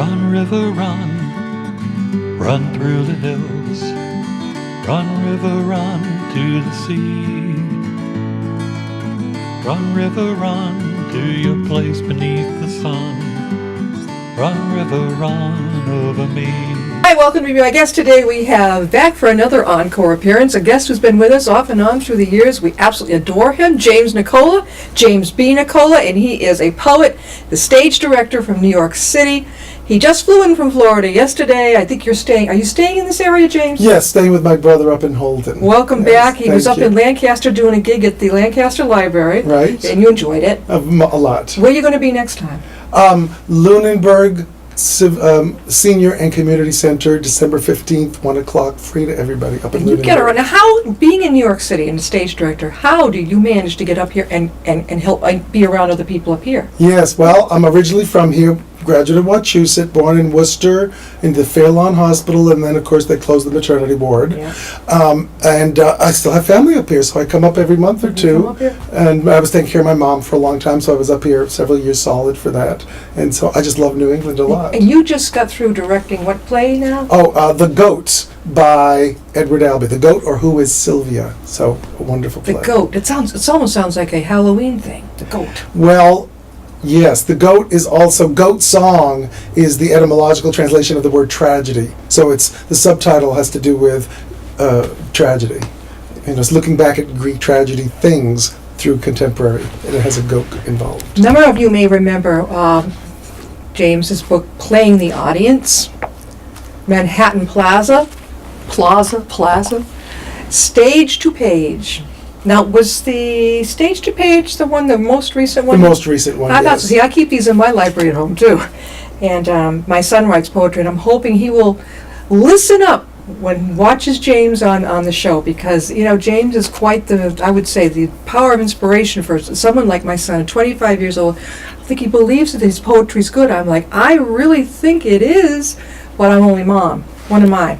Run, river, run, run through the hills. Run, river, run to the sea. Run, river, run to your place beneath the sun. Run, river, run over me. Hi, welcome to be my guest today. We have back for another encore appearance, a guest who's been with us off and on through the years. We absolutely adore him, James Nicola, James B. Nicola, and he is a poet, the stage director from New York City. He just flew in from Florida yesterday. I think you're staying. Are you staying in this area, James? Yes, staying with my brother up in Holden. Welcome back. He was up in Lancaster doing a gig at the Lancaster Library. Right. And you enjoyed it. A lot. Where are you going to be next time? Lunenburg Senior and Community Center, December 15th, 1 o'clock, free to everybody up in And you get around. Now, how, being in New York City and a stage director, how do you manage to get up here and help be around other people up here? Yes, well, I'm originally from here, graduate of Wachusett, born in Worcester, in the Fairlawn Hospital, and then, of course, they closed the maternity ward. Yeah. I still have family up here, so I come up every month or You two. come up here? And I was taking care of my mom for a long time, so I was up here several years solid for that. And so I just love New England a lot. And you just got through directing what play now? Oh, The Goat by Edward Albee. The Goat, or Who is Sylvia? So, a wonderful play. The Goat. It almost sounds like a Halloween thing. The Goat. Well, yes, The Goat is also, Goat Song is the etymological translation of the word tragedy. So the subtitle has to do with tragedy. And it's looking back at Greek tragedy things through contemporary, and it has a goat involved. A number of you may remember James's book, Playing the Audience, Manhattan Plaza, Stage to Page. Now, was the Stage to Page the most recent one? The most recent one, I yes. I keep these in my library at home, too. And my son writes poetry, and I'm hoping he will listen up when he watches James on the show, because, James is quite I would say, the power of inspiration for someone like my son, 25 years old. I think he believes that his poetry's good. I'm like, I really think it is, but I'm only mom. One of mine.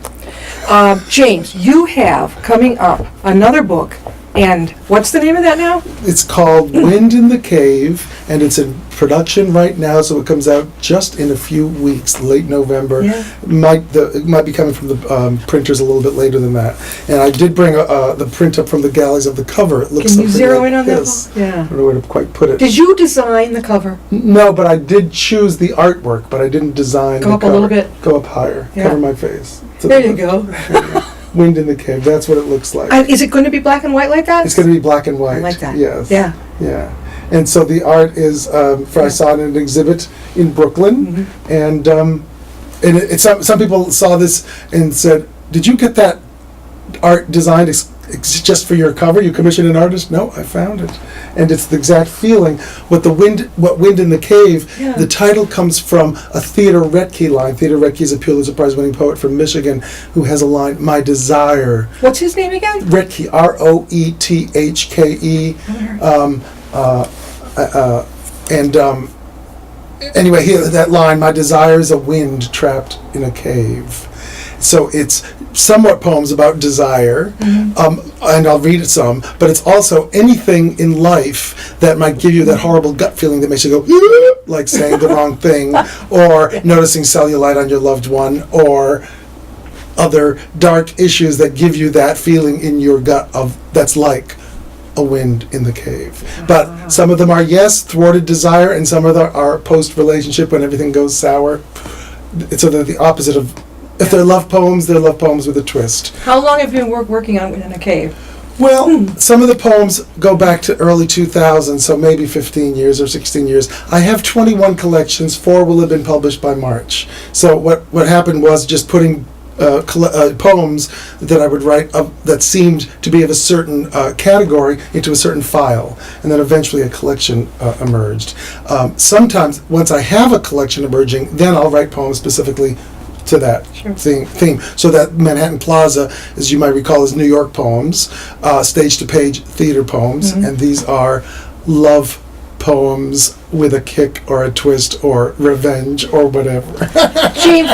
James, you have coming up another book, and what's the name of that now? It's called Wind in the Cave, and it's in production right now, so it comes out just in a few weeks, late November. Yeah. It might be coming from the printers a little bit later than that. And I did bring the print up from the galleys of the cover. It looks Can you zero in on that? Yes. Yeah. I don't know where to quite put it. Did you design the cover? No, but I did choose the artwork, but I didn't design the Go up cover. a little bit. Go up higher. Yeah. Cover my face. So There you go. Wind in the Cave. That's what it looks like. Is it going to be black and white like that? It's going to be black and white. I like that. Yes. Yeah. Yeah. And so the art is, I saw it in an exhibit in Brooklyn, and some people saw this and said, "Did you get that art designed just for your cover? You commissioned an artist?" No, I found it, and it's the exact feeling. What Wind in the Cave? Yeah. The title comes from a Theodore Retke line. Theodore Retke is a Pulitzer Prize-winning poet from Michigan who has a line, "My desire." What's his name again? Retke, Roethke. Anyway, here that line, "My desire is a wind trapped in a cave." So it's somewhat poems about desire, and I'll read it some, but it's also anything in life that might give you that horrible gut feeling that makes you go, like saying the wrong thing, or noticing cellulite on your loved one, or other dark issues that give you that feeling in your gut that's like a wind in the cave. But some of them are, yes, thwarted desire, and some of them are post-relationship when everything goes sour. So they're the opposite of, if they're love poems with a twist. How long have you been working on Wind in a Cave? Well, some of the poems go back to early 2000s, so maybe 15 years or 16 years. I have 21 collections, 4 will have been published by March. So what happened was just putting poems that I would write that seemed to be of a certain category into a certain file, and then eventually a collection emerged. Sometimes, once I have a collection emerging, then I'll write poems specifically to that theme. So that Manhattan Plaza, as you might recall, is New York poems, stage to page theater poems, and these are love poems with a kick or a twist or revenge or whatever. James,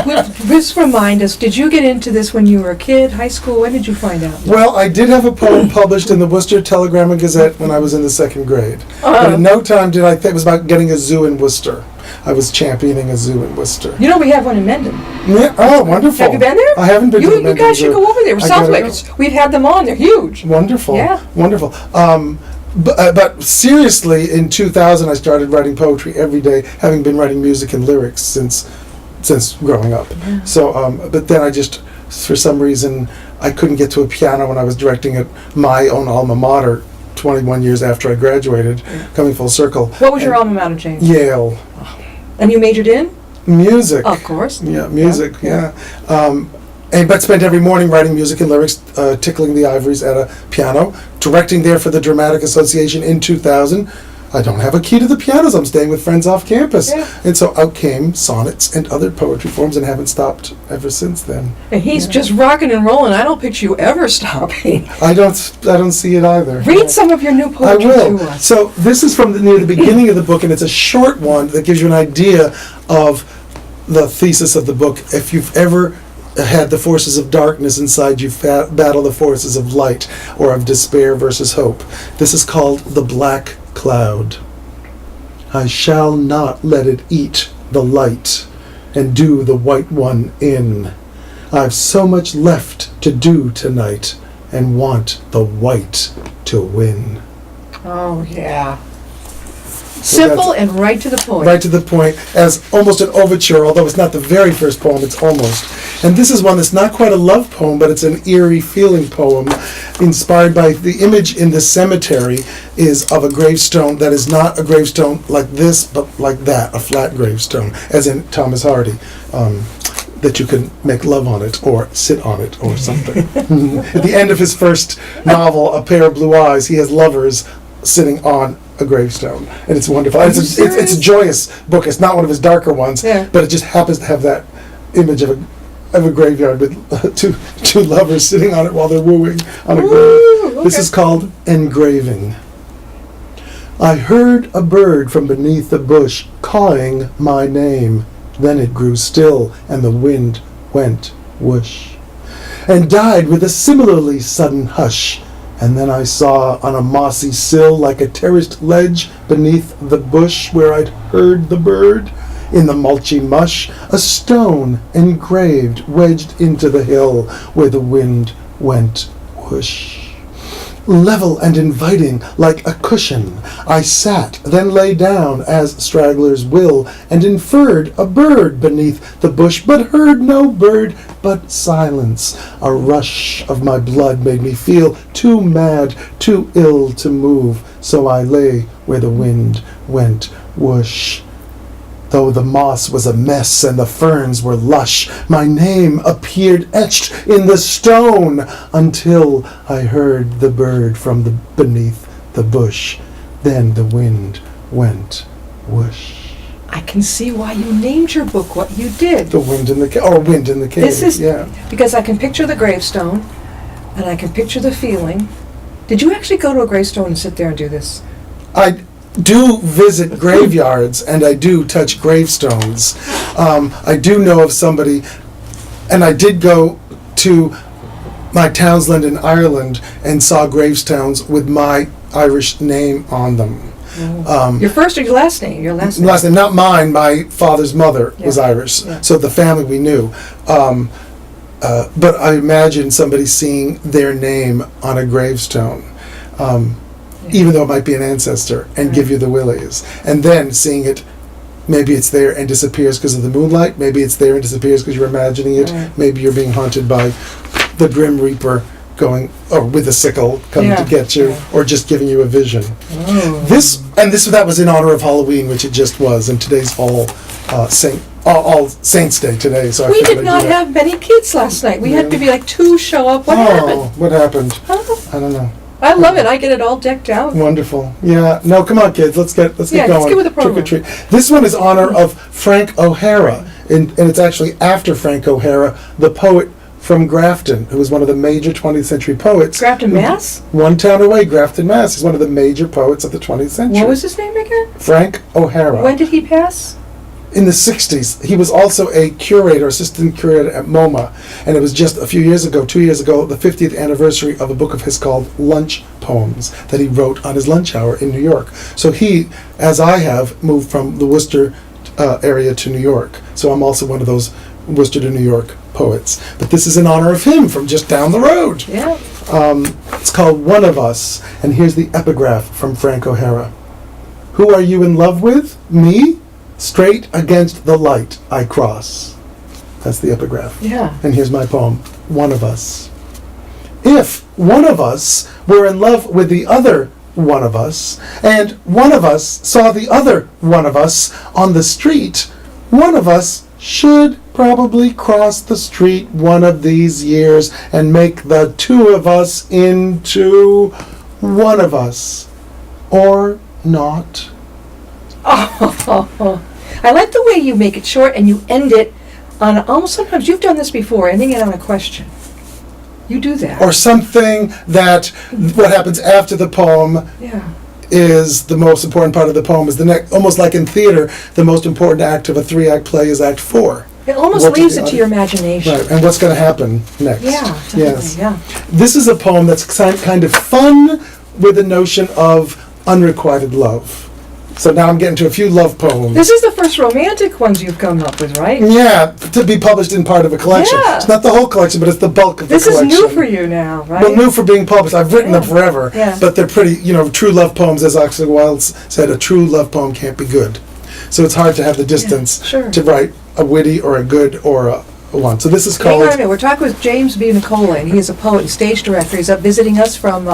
just remind us, did you get into this when you were a kid, high school? When did you find out? Well, I did have a poem published in the Worcester Telegram and Gazette when I was in the 2nd grade. But in no time did I think it was about getting a zoo in Worcester. I was championing a zoo in Worcester. You know, we have one in Mendon. Yeah. Oh, wonderful. Have you been there? I haven't been to the You Mendon guys should Zoo. go over there. I gotta Southwick. go. We've had them on. They're huge. Wonderful. Yeah. Wonderful. But seriously, in 2000, I started writing poetry every day, having been writing music and lyrics since growing up. Yeah. So, but then I just, for some reason, I couldn't get to a piano when I was directing at my own alma mater 21 years after I graduated, coming full circle. What was your alma mater, James? Yale. And you majored in? Music. Of course. Yeah, music, yeah. But spent every morning writing music and lyrics, tickling the ivories at a piano, directing there for the Dramatic Association in 2000. I don't have a key to the pianos. I'm staying with friends off campus. Yeah. And so out came sonnets and other poetry forms and haven't stopped ever since then. And he's just rocking and rolling. I don't picture you ever stopping. I don't see it either. Read some of your new I poetry will. to us. So this is from near the beginning of the book, and it's a short one that gives you an idea of the thesis of the book. If you've ever had the forces of darkness inside you battle the forces of light, or of despair versus hope. This is called The Black Cloud. I shall not let it eat the light and do the white one in. I've so much left to do tonight and want the white to win. Oh, yeah. Simple and right to the point. Right to the point, as almost an overture, although it's not the very first poem, it's almost. And this is one that's not quite a love poem, but it's an eerie feeling poem, inspired by the image in the cemetery is of a gravestone that is not a gravestone like this, but like that, a flat gravestone, as in Thomas Hardy, that you can make love on it, or sit on it, or something. At the end of his first novel, A Pair of Blue Eyes, he has lovers sitting on a gravestone, and it's wonderful. It's a joyous book. It's not one of his darker ones, Yeah. but it just happens to have that image of a graveyard with two lovers sitting on it while they're wooing on a grave. Okay. This is called Engraving. I heard a bird from beneath the bush cawing my name. Then it grew still, and the wind went whoosh, and died with a similarly sudden hush. And then I saw on a mossy sill, like a terraced ledge beneath the bush where I'd heard the bird, in the mulchy mush, a stone engraved, wedged into the hill where the wind went whoosh. Level and inviting, like a cushion, I sat, then lay down, as stragglers will, and inferred a bird beneath the bush, but heard no bird, but silence. A rush of my blood made me feel too mad, too ill to move, so I lay where the wind went whoosh. Though the moss was a mess and the ferns were lush, my name appeared etched in the stone, until I heard the bird from beneath the bush. Then the wind went whoosh. I can see why you named your book what you did. The wind in the wind in the cave. This is yeah. because I can picture the gravestone, and I can picture the feeling. Did you actually go to a gravestone and sit there and do this? I do visit graveyards, and I do touch gravestones. I do know of somebody, and I did go to my Townsland in Ireland and saw gravestones with my Irish name on them. Your first or your last name? Your last name. Last name, not mine. My father's mother was Yeah. Irish, Yeah. so the family we knew. But I imagine somebody seeing their name on a gravestone. Even though it might be an ancestor, and give you the willies. And then seeing it, maybe it's there and disappears because of the moonlight, maybe it's there and disappears because you're imagining it, Right. maybe you're being haunted by the Grim Reaper going, or with a sickle coming to Yeah. get you, Yeah. or just giving you a vision. Oh. That was in honor of Halloween, which it just was, and today's all Saints Day today, so I We figured did I'd not do that. have many kids last night. We had Yeah. maybe like 2 show up. What happened? What happened? Huh? I don't know. I love it. I get it all decked out. Wonderful. Yeah. No, come on, kids. Let's get Yeah, going. let's get with the Trick or program. treat. This one is honor of Frank O'Hara, and it's actually after Frank O'Hara, the poet from Grafton, who was one of the major 20th century poets. Grafton, Mass? One town away, Grafton, Mass. He's one of the major poets of the 20th century. What was his name again? Frank O'Hara. When did he pass? In the 60s. He was also a curator, assistant curator at MoMA. And it was just a few years ago, 2 years ago, the 50th anniversary of a book of his called Lunch Poems that he wrote on his lunch hour in New York. So he, as I have, moved from the Worcester area to New York. So I'm also one of those Worcester to New York poets. But this is in honor of him from just down the road. Yeah. It's called One of Us, and here's the epigraph from Frank O'Hara. Who are you in love with? Me? Straight against the light I cross. That's the epigraph. Yeah. And here's my poem, One of Us. If one of us were in love with the other one of us, and one of us saw the other one of us on the street, one of us should probably cross the street one of these years and make the two of us into one of us. Or not. Oh, I like the way you make it short and you end it on almost, sometimes you've done this before, ending it on a question. You do that. Or something that what happens after the poem Yeah. is the most important part of the poem. Is the next, almost like in theater, the most important act of a 3-act play is Act 4. It almost What leaves did it the to your imagination. Right, and what's going to happen next? Yeah, definitely, Yes. yeah. This is a poem that's kind of fun with the notion of unrequited love. So now I'm getting to a few love poems. This is the first romantic ones you've come up with, right? Yeah, to be published in part of a collection. Yeah. It's not the whole collection, but it's the bulk of This the is collection. new for you now, right? Well, new for being published. I've written them Yeah. forever, Yeah. but they're pretty, true love poems, as Oscar Wilde said, a true love poem can't be good. So it's hard to have the distance sure. to write a witty or a good or a one. So this is Hang on a called... minute. We're talking with James B. Nicola, and he is a poet and stage director. He's up visiting us from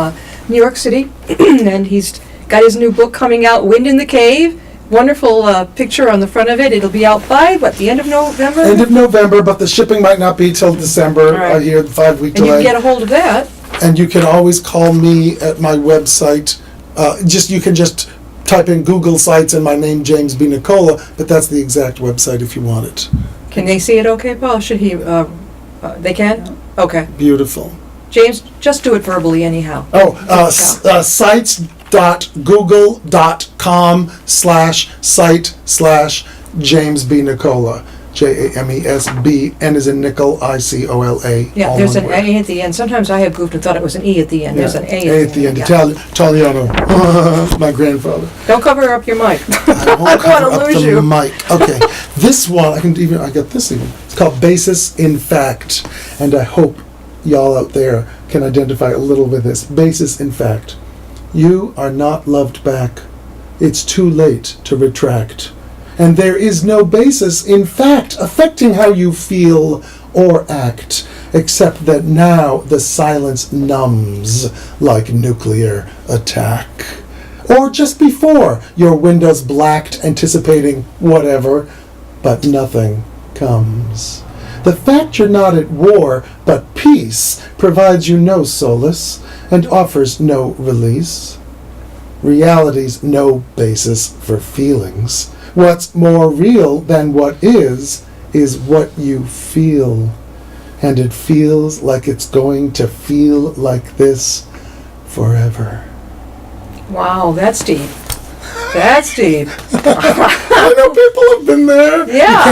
New York City, and he's got his new book coming out, Wind in the Cave. Wonderful picture on the front of it. It'll be out by, the end of November? End of November, but the shipping might not be till December. All right. I hear 5-week And you delay. can get a hold of that. And you can always call me at my website. You can just type in Google Sites and my name, James B. Nicola, but that's the exact website if you want it. Can they see it okay, Paul? Should he, they can? Okay. Beautiful. James, just do it verbally anyhow. sites.google.com/site/James B. Nicola. JamesB, N is in nickel, ICOLA. Yeah, all there's one an word. A at the end. Sometimes I have goofed and thought it was an E at the end. There's an A A at the end. Yeah. Italiano. My grandfather. Don't cover up your mic. I won't cover wanna up lose the you. mic. Okay, this one I got this even. It's called Basis in Fact, and I hope y'all out there can identify a little with this. Basis in Fact. You are not loved back. It's too late to retract. And there is no basis in fact affecting how you feel or act, except that now the silence numbs like nuclear attack. Or just before, your windows blacked, anticipating whatever, but nothing comes. The fact you're not at war, but peace, provides you no solace and offers no release. Reality's no basis for feelings. What's more real than what is what you feel. And it feels like it's going to feel like this forever. Wow, that's deep. That's deep. I know people have been there. Yeah.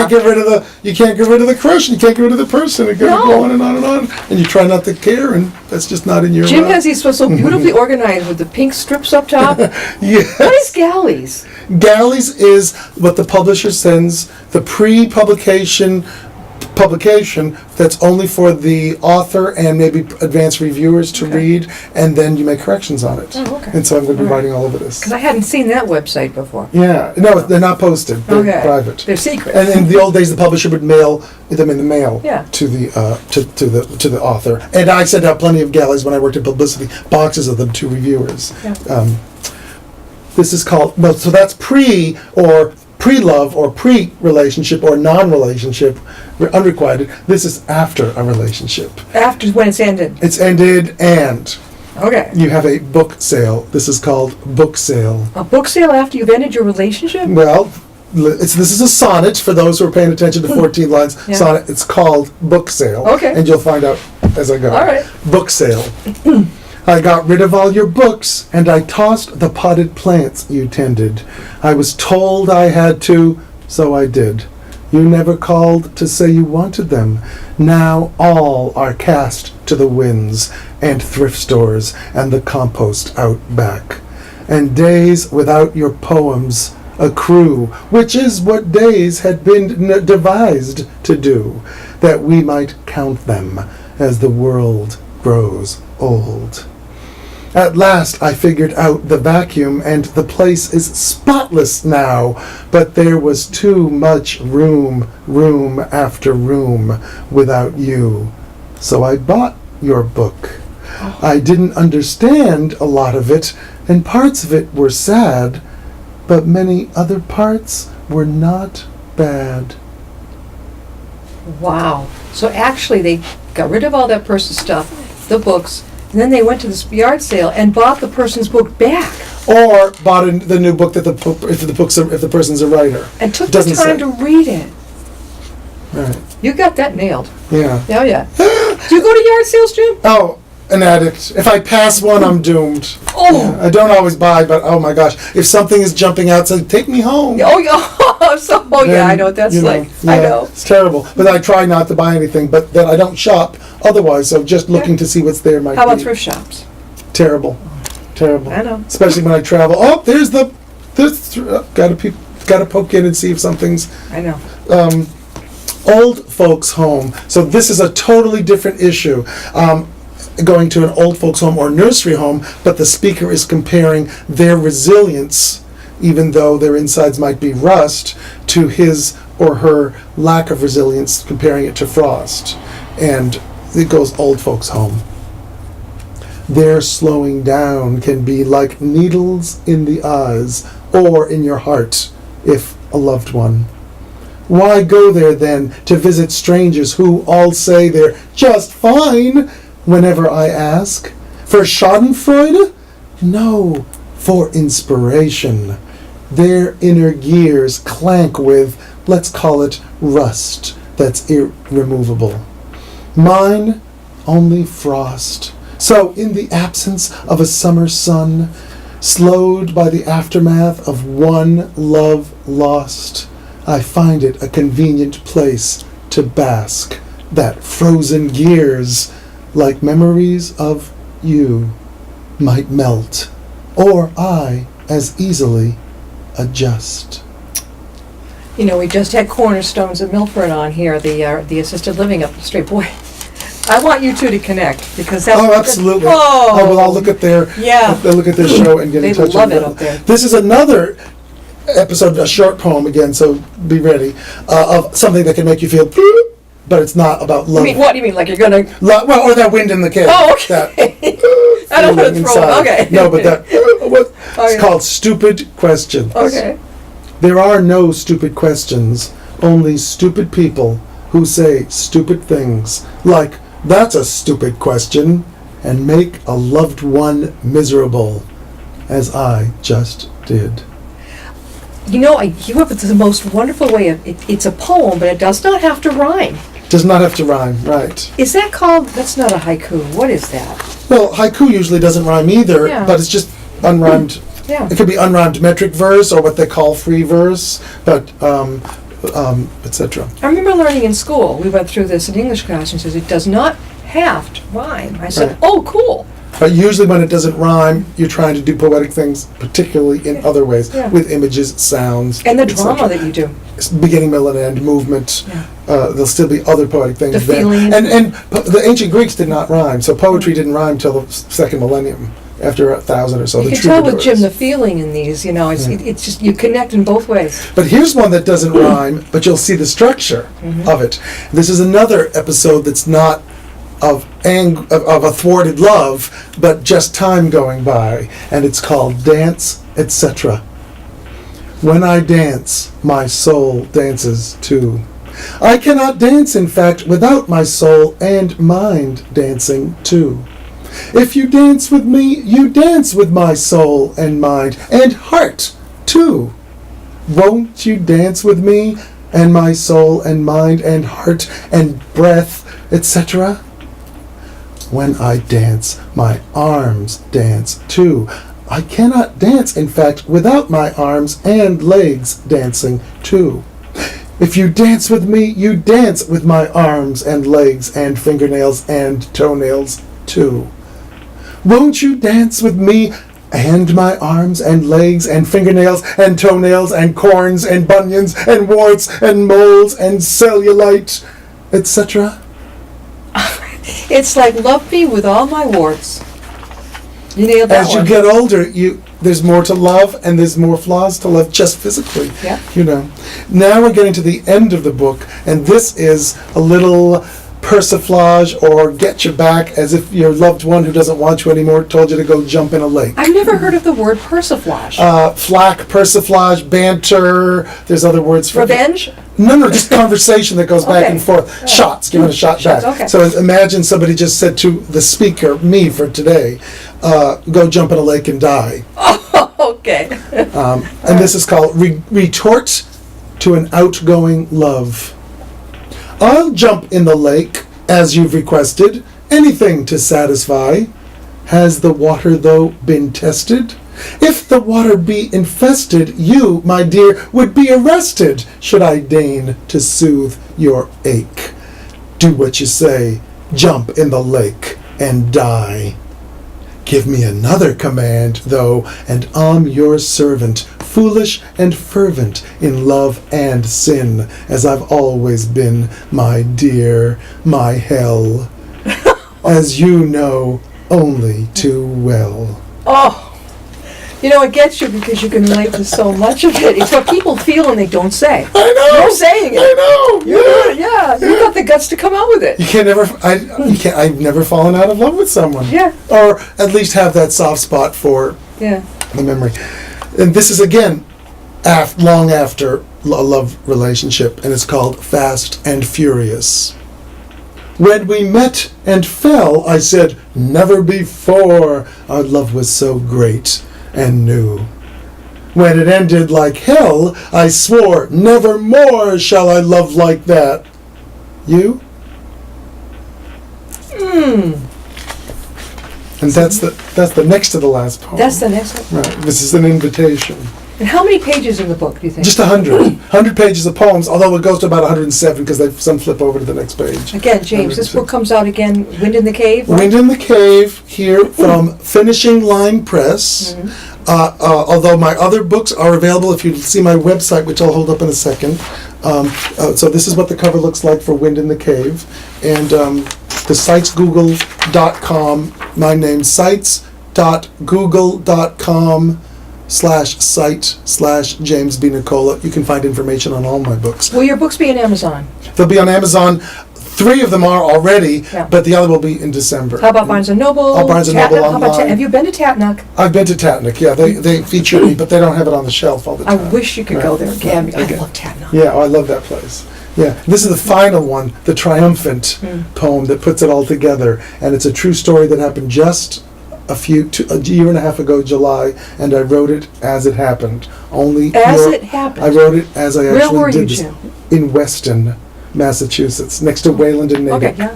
You can't get rid of the crush, you can't get rid of the person. It goes No. on and on and on. And you try not to care, and that's just not in your Jim has these so beautifully organized with the pink strips up top. Yes. What is galleys? Galleys is what the publisher sends, the pre-publication publication that's only for the author and maybe advanced reviewers to Okay. read, and then you make corrections on it. Oh, okay. And so I'm going to be All right. writing all over this. Because I hadn't seen that website before. Yeah, no, they're not posted. They're Okay. private. They're secret. And in the old days, the publisher would mail them in the mail Yeah. to the to the author. And I sent out plenty of galleys when I worked in publicity, boxes of them to reviewers. Yeah. This is called, well, so that's pre-love or pre-relationship or non-relationship, unrequited. This is after a relationship. After when it's ended. It's ended and Okay. you have a book sale. This is called book sale. A book sale after you've ended your relationship? Well, this is a sonnet for those who are paying attention to 14 lines. Yeah. Sonnet. It's called book sale. Okay. And you'll find out as I go. All right. Book sale. I got rid of all your books, and I tossed the potted plants you tended. I was told I had to, so I did. You never called to say you wanted them. Now all are cast to the winds, and thrift stores, and the compost out back. And days without your poems a crew, which is what days had been devised to do, that we might count them as the world grows old. At last I figured out the vacuum, and the place is spotless now, but there was too much room after room, without you. So I bought your book. I didn't understand a lot of it, and parts of it were sad, but many other parts were not bad. Wow. So actually they got rid of all that person's stuff, the books, and then they went to this yard sale and bought the person's book back. Or bought the new book that if the person's a writer. And took the Doesn't time say. to read it. Right. You got that nailed. Yeah. Oh, yeah. Do you go to yard sales, Jim? Oh, an addict. If I pass one, I'm doomed. Oh. Yeah, I don't always buy, but oh my gosh. If something is jumping out, say, take me home. Oh, yeah, I know what that's You like. yeah, I know. It's terrible. But I try not to buy anything, but then I don't shop otherwise, so just looking to see what's there might How about be thrift shops? terrible. Terrible. I know. Especially when I travel. Oh, there's gotta poke in and see if something's I know. old folks home. So this is a totally different issue. Going to an old folks home or nursery home, but the speaker is comparing their resilience, even though their insides might be rust, to his or her lack of resilience, comparing it to frost. And it goes old folks home. Their slowing down can be like needles in the eyes or in your heart, if a loved one. Why go there then to visit strangers who all say they're just fine whenever I ask? For schadenfreude? No, for inspiration. Their inner gears clank with, let's call it rust, that's irremovable. Mine, only frost. So in the absence of a summer sun, slowed by the aftermath of one love lost, I find it a convenient place to bask, that frozen gears, like memories of you, might melt, or I as easily adjust. You know, we just had Cornerstones of Milford on here, the assisted living up the street. Boy, I want you two to connect because that's Oh, absolutely. Oh, I will all look at their they'll look at their show and get They in touch love with it them. up there. This is another episode, a short poem again, so be ready, of something that can make you feel, but it's not about love. What do you mean? Like you're gonna? Well, or that wind in the cave. Oh, okay. That, I don't want to feeling throw inside. it. Okay. No, but that it's yeah. called Stupid Questions. Okay. There are no stupid questions, only stupid people who say stupid things, like, that's a stupid question, and make a loved one miserable, as I just did. You know, I came up with the most wonderful way of it's a poem, but it does not have to rhyme. Does not have to rhyme, right. Is that called? That's not a haiku. What is that? Well, haiku usually doesn't rhyme either, Yeah. but it's just unrhymed. Yeah. It could be unrhymed metric verse or what they call free verse, but etc. I remember learning in school. We went through this in English class, and says it does not have to rhyme. I said, Right. "Oh, cool." But usually when it doesn't rhyme, you're trying to do poetic things, particularly in other ways, Yeah. with images, sounds, And the etc. drama that you do. Beginning, middle, and end, movement. Yeah. There'll still be other poetic things The there. feeling. And the ancient Greeks did not rhyme, so poetry didn't rhyme till the second millennium, after 1,000 or so. You the can tell with troubadours. Jim the feeling in these. You know, it's just you connect in both ways. But here's one that doesn't rhyme, but you'll see the structure of it. This is another episode that's not of a thwarted love, but just time going by, and it's called Dance, etc. When I dance, my soul dances too. I cannot dance, in fact, without my soul and mind dancing too. If you dance with me, you dance with my soul and mind and heart too. Won't you dance with me and my soul and mind and heart and breath, etc.? When I dance, my arms dance too. I cannot dance, in fact, without my arms and legs dancing too. If you dance with me, you dance with my arms and legs and fingernails and toenails too. Won't you dance with me And my arms and legs and fingernails and toenails and corns and bunions and warts and moles and cellulite, etc. It's like love me with all my warts. You nailed that As one. you get older, there's more to love and there's more flaws to love just physically. Yeah. You know. Now we're getting to the end of the book, and this is a little persiflage or get you back, as if your loved one who doesn't want you anymore told you to go jump in a lake. I've never heard of the word persiflage. Flack, persiflage, banter. There's other words for Revenge? No, just conversation that goes back Okay. and forth. Shots, giving a shot Shots, back. okay. So imagine somebody just said to the speaker, me for today, go jump in a lake and die. Okay. And this is called Retort to an Outgoing Love. I'll jump in the lake, as you've requested, anything to satisfy. Has the water, though, been tested? If the water be infested, you, my dear, would be arrested, should I deign to soothe your ache. Do what you say, jump in the lake and die. Give me another command, though, and I'm your servant, foolish and fervent in love and sin, as I've always been, my dear, my hell, as you know only too well. Oh, you know, it gets you because you can relate to so much of it. It's what people feel and they don't say. I know! You're saying it. I know! Yeah, you got the guts to come out with it. I've never fallen out of love with someone. Yeah. Or at least have that soft spot for Yeah. the memory. And this is again long after a love relationship, and it's called Fast and Furious. When we met and fell, I said, never before our love was so great and new. When it ended like hell, I swore, never more shall I love like that. You? And that's the next to the last poem. That's the next one. Right. This is an invitation. And how many pages in the book do you think? Just 100. 100 pages of poems, although it goes to about 107 because some flip over to the next page. Again, James, this book comes out again, Wind in the Cave? Right? Wind in the Cave, here from Finishing Line Press. Although my other books are available if you see my website, which I'll hold up in a second. So this is what the cover looks like for Wind in the Cave. And the site's google.com. My name's sites.google.com/site/James B. Nicola. You can find information on all my books. Will your books be on Amazon? They'll be on Amazon. 3 of them are already, Yeah. but the other will be in December. How about Barnes & Noble? Oh, Barnes & Noble Tatnuck? How about online. have you been to Tatnuck? I've been to Tatnuck, yeah. They feature me, but they don't have it on the shelf all the I time. wish you could go there again. I Okay. love Tatnuck. Yeah, I love that place. Yeah, this is the final one, the triumphant poem that puts it all together. And it's a true story that happened just a year and a half ago, July, and I wrote it as it happened. It happened. I wrote it as I Where actually were you did this. two? In Weston, Massachusetts, next to Wayland and Natick. Okay, yeah.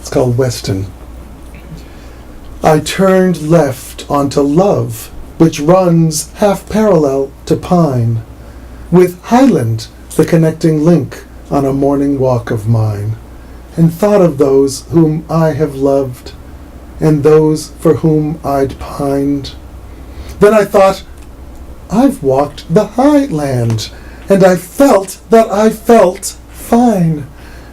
It's called Weston. I turned left onto Love, which runs half parallel to Pine, with Highland, the connecting link on a morning walk of mine, and thought of those whom I have loved, and those for whom I'd pined. Then I thought, I've walked the highland, and I felt that I felt fine,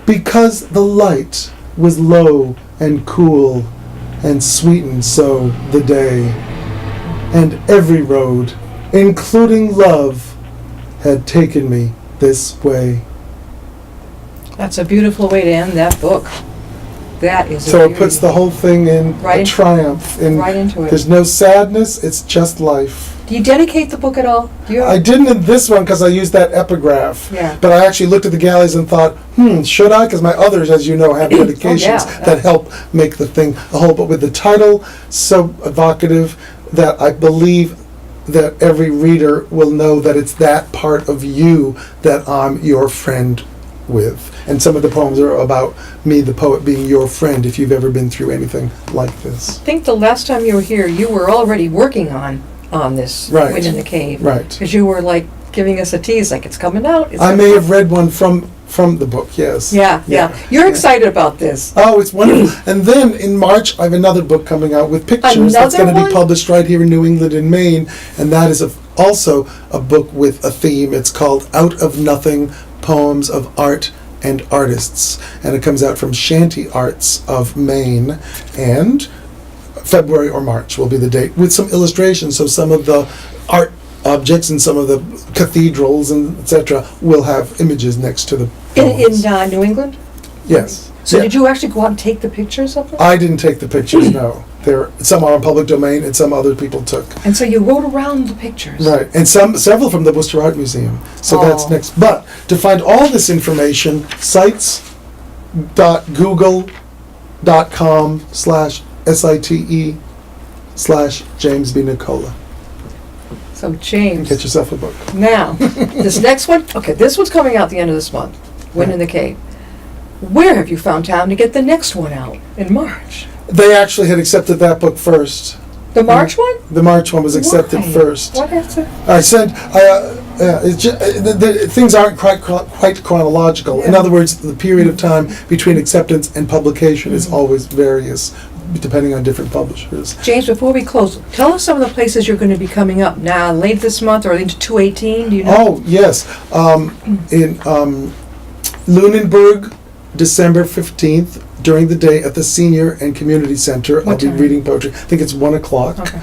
because the light was low and cool, and sweetened so the day, and every road, including love, had taken me this way. That's a beautiful way to end that book. That is So it puts the whole thing in Right a into- triumph. right into it. There's no sadness, it's just life. Do you dedicate the book at all? Do you? I didn't in this one because I used that epigraph. Yeah. But I actually looked at the galleys and thought, should I? Because my others, as you know, have dedications yeah. that help make the thing a whole. But with the title so evocative that I believe that every reader will know that it's that part of you that I'm your friend with. And some of the poems are about me, the poet, being your friend if you've ever been through anything like this. I think the last time you were here, you were already working on this Right. Wind in the Cave. Right. Because you were like giving us a tease, like it's coming out. I may have read one from from the book, yes. Yeah. You're excited about this. Oh, it's wonderful. And then in March, I have another book coming out with pictures that's Another going to one? be published right here in New England and Maine. And that is also a book with a theme. It's called Out of Nothing, Poems of Art and Artists. And it comes out from Shanty Arts of Maine. And February or March will be the date, with some illustrations. So some of the art objects and some of the cathedrals and etc. will have images next to the poems. In New England? Yes. So Yeah. did you actually go out and take the pictures of them? I didn't take the pictures, no. Some are in public domain and some other people took. And so you wrote around the pictures. Right, and several from the Worcester Art Museum. So that's Oh. next. But to find all this information, sites.google.com/SITE/James B. Nicola. So James, Get yourself a book. now, this next one, okay, this one's coming out the end of this month, Wind in the Cave. Where have you found time to get the next one out in March? They actually had accepted that book first. The March one? The March one was accepted Why? first. What has to? I sent. Things aren't quite chronological. In Yeah. other words, the period of time between acceptance and publication is always various, depending on different publishers. James, before we close, tell us some of the places you're going to be coming up now, late this month or into 2/18, do you know? Oh yes, in Lunenburg, December 15th, during the day at the Senior and Community Center. I'll What be time? reading poetry. I think it's 1 o'clock. Okay.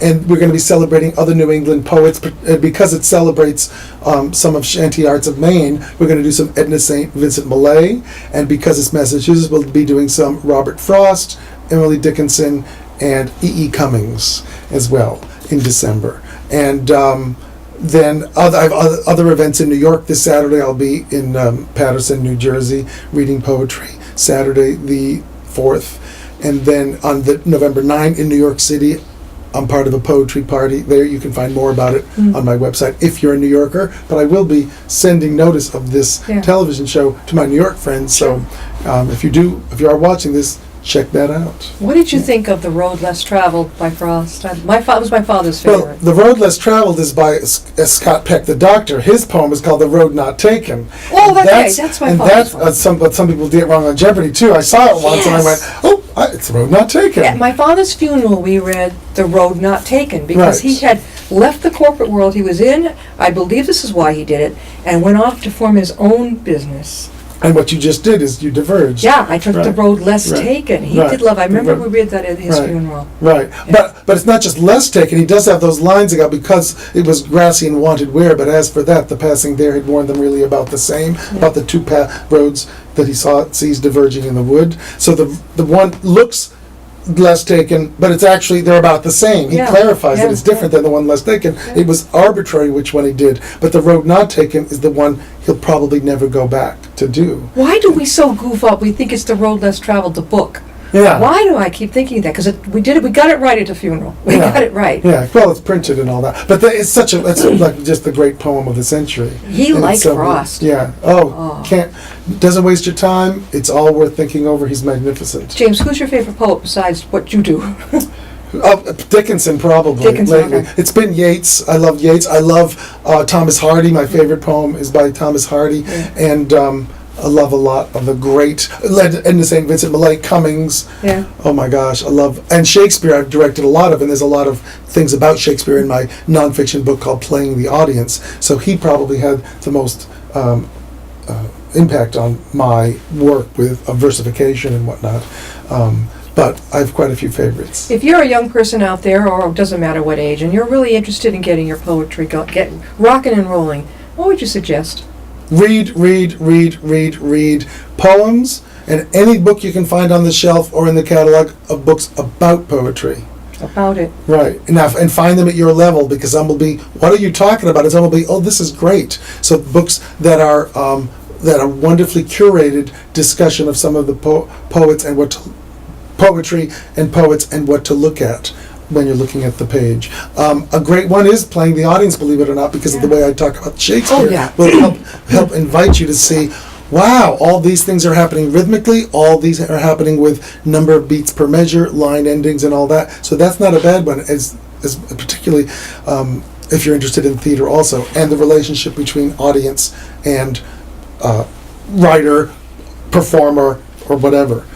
And we're going to be celebrating other New England poets. Because it celebrates some of Shanty Arts of Maine, we're going to do some Edna St. Vincent Millay. And because it's Massachusetts, we'll be doing some Robert Frost, Emily Dickinson, and E.E. Cummings as well in December. And then I have other events in New York. This Saturday I'll be in Paterson, New Jersey, reading poetry. Saturday the 4th. And then on the November 9th in New York City, I'm part of a poetry party there. You can find more about it on my website if you're a New Yorker. But I will be sending notice of this television show to my New York friends. So if you are watching this, check that out. What did you think of The Road Less Traveled by Frost? It was my father's Well, favorite. The Road Less Traveled is by Scott Peck, the doctor. His poem is called The Road Not Taken. Oh, And that's my and father's that's, but some people did it wrong on Jeopardy too. I saw it once and I went, it's The Road Not Taken. At my father's funeral, we read The Road Not Taken because Right. he had left the corporate world he was in. I believe this is why he did it, and went off to form his own business. And what you just did is you diverged. Yeah, I took the Right. road less Right. taken. He Right. did love. I remember Right. we read that at his Right. funeral. Right, Yeah. but it's not just less taken. He does have those lines about because it was grassy and wanted wear. But as for that, the passing there had warned them really about the same, about the two roads that he sees diverging in the wood. So the one looks less taken, but it's actually they're about the same. He Yeah, clarifies yeah, that it's different than the one less taken. Yeah. It was arbitrary which one he did, but the road not taken is the one he'll probably never go back to do. Why do we so goof up? We think it's The Road Less Traveled, the book. Yeah. Why do I keep thinking that? Because we did it. We got it right at the funeral. We Yeah. got it right. Yeah, well, it's printed and all that, but it's like just the great poem of the century. He And liked it's so- Frost. Yeah. Oh. Doesn't waste your time. It's all worth thinking over. He's magnificent. James, who's your favorite poet besides what you do? Dickinson probably Dickinson, lately. okay. It's been Yeats. I love Yeats. I love Thomas Hardy. My favorite poem is by Thomas Hardy, and I love a lot of the great Edna St. Vincent Millay, Cummings. Yeah. Oh my gosh, I love, and Shakespeare I've directed a lot of, and there's a lot of things about Shakespeare in my nonfiction book called Playing the Audience. So he probably had the most impact on my work with versification and whatnot. But I have quite a few favorites. If you're a young person out there, or it doesn't matter what age, and you're really interested in getting your poetry get rocking and rolling, what would you suggest? Read poems and any book you can find on the shelf or in the catalog of books about poetry. About it. Right. And find them at your level, because some will be, what are you talking about? And some will be, oh, this is great. So books that are wonderfully curated discussion of some of the poets and poetry and poets and what to look at when you're looking at the page. A great one is Playing the Audience, believe it or not, because of the way I talk about Shakespeare. Oh, yeah. Will help invite you to see, wow, all these things are happening rhythmically, all these are happening with number of beats per measure, line endings and all that. So that's not a bad one, as particularly if you're interested in theater also, and the relationship between audience and writer, performer, or whatever.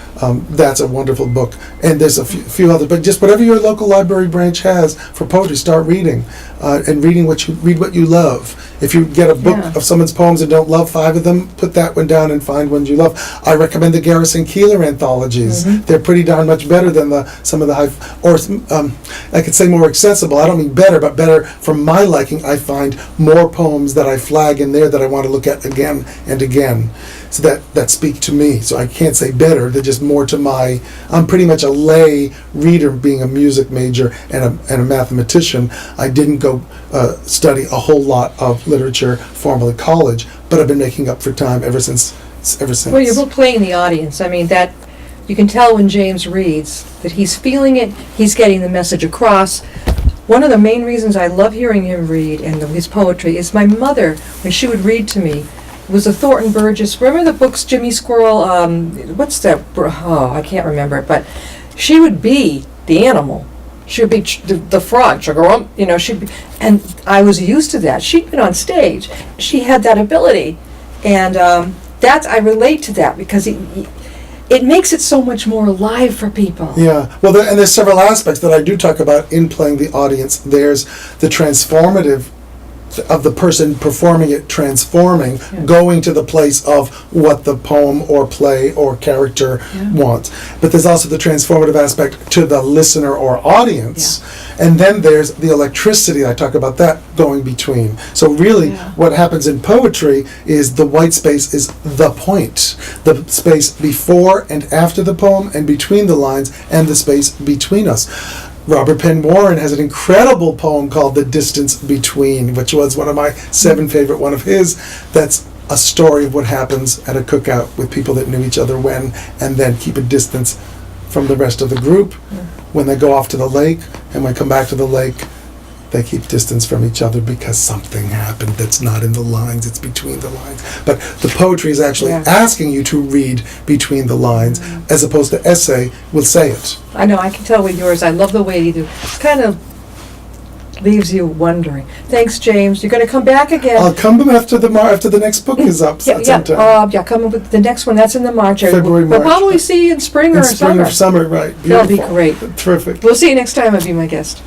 That's a wonderful book. And there's a few other, but just whatever your local library branch has for poetry, start reading, and read what you love. If you get a book of someone's poems and don't love 5 of them, put that one down and find ones you love. I recommend the Garrison Keillor anthologies. They're pretty darn much better than some of the I could say more accessible. I don't mean better, but better from my liking. I find more poems that I flag in there that I want to look at again and again. So that speak to me. So I can't say better. They're just more to my. I'm pretty much a lay reader, being a music major and a mathematician. I didn't go study a whole lot of literature formally college, but I've been making up for time ever since. Well, you're playing the audience. I mean, that you can tell when James reads that he's feeling it. He's getting the message across. One of the main reasons I love hearing him read and his poetry is my mother, when she would read to me, was a Thornton Burgess. Remember the books, Jimmy Squirrel? What's that? Oh, I can't remember it. But she would be the animal. She would be the frog. She'd go, she'd be, and I was used to that. She'd been on stage. She had that ability, and I relate to that because it makes it so much more alive for people. Yeah. Well, and there's several aspects that I do talk about in playing the audience. There's the transformative of the person performing it, transforming, going to the place of what the poem or play or character wants. But there's also the transformative aspect to the listener or audience. And then there's the electricity, I talk about that, going between. So really what happens in poetry is the white space is the point. The space before and after the poem and between the lines and the space between us. Robert Penn Warren has an incredible poem called The Distance Between, which was one of my 7 favorite one of his. That's a story of what happens at a cookout with people that knew each other when, and then keep a distance from the rest of the group. When they go off to the lake, and when they come back to the lake, they keep distance from each other because something happened that's not in the lines, it's between the lines. But the poetry is actually asking you to read between the lines, as opposed to essay will say it. I know, I can tell with yours. I love the way you do. It kind of leaves you wondering. Thanks, James. You're going to come back again. I'll come after the next book is up. Come with the next one. That's in the March. February, March. We'll probably see you in spring or summer. Spring or summer, right. Beautiful. That'll be great. Terrific. We'll see you next time. I'll be my guest.